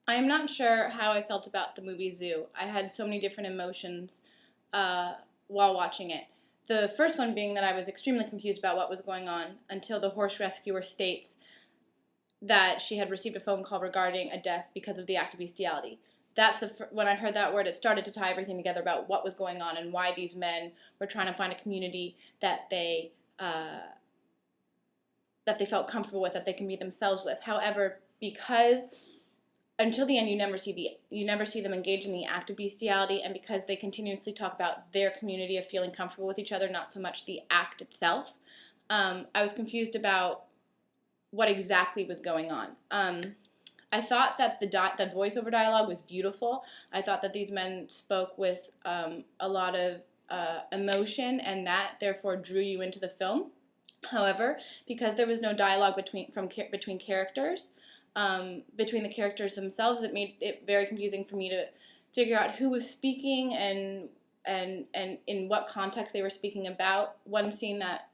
I'm not sure how I felt about the movie Zoo. I had so many different emotions uh, while watching it. The first one being that I was extremely confused about what was going on until the horse rescuer states that she had received a phone call regarding a death because of the act of bestiality. That's when I heard that word, it started to tie everything together about what was going on and why these men were trying to find a community that they felt comfortable with, that they can be themselves with. However, because until the end you never see them engage in the act of bestiality, and because they continuously talk about their community of feeling comfortable with each other, not so much the act itself, I was confused about what exactly was going on. I thought that the voiceover dialogue was beautiful. I thought that these men spoke with a lot of emotion, and that therefore drew you into the film. However, because there was no dialogue between characters, between the characters themselves, it made it very confusing for me to figure out who was speaking and in what context they were speaking about. One scene that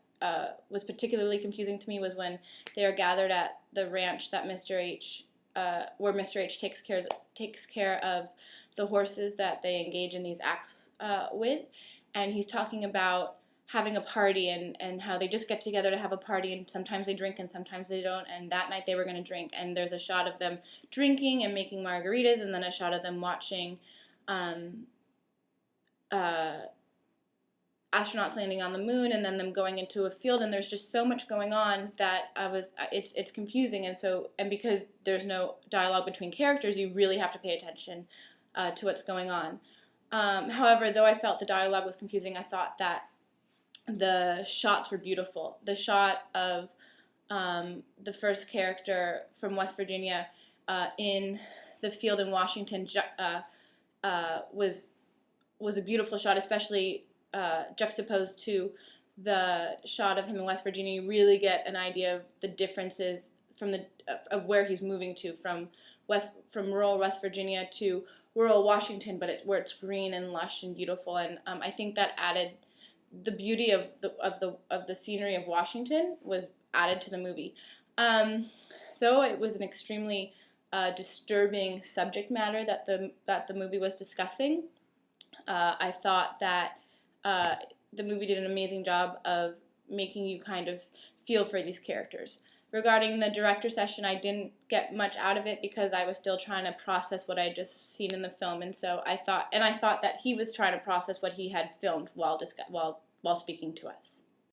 was particularly confusing to me was when they are gathered at the ranch that Mr. H, where Mr. H takes care of the horses that they engage in these acts with, and he's talking about having a party and how they just get together to have a party, and sometimes they drink and sometimes they don't, and that night they were going to drink, and there's a shot of them drinking and making margaritas, and then a shot of them watching um, uh, astronauts landing on the moon, and then them going into a field, and there's just so much going on that it's confusing. And because there's no dialogue between characters, you really have to pay attention to what's going on. However, though I felt the dialogue was confusing, I thought that the shots were beautiful. The shot of the first character from West Virginia in the field in Washington was a beautiful shot, especially juxtaposed to the shot of him in West Virginia. You really get an idea of the differences of where he's moving to, from rural West Virginia to rural Washington, but where it's green and lush and beautiful. And I think that added the beauty of the scenery of Washington was added to the movie. Though it was an extremely disturbing subject matter that the movie was discussing, I thought that the movie did an amazing job of making you kind of feel for these characters. Regarding the director session, I didn't get much out of it because I was still trying to process what I had just seen in the film, and so I thought that he was trying to process what he had filmed while speaking to us.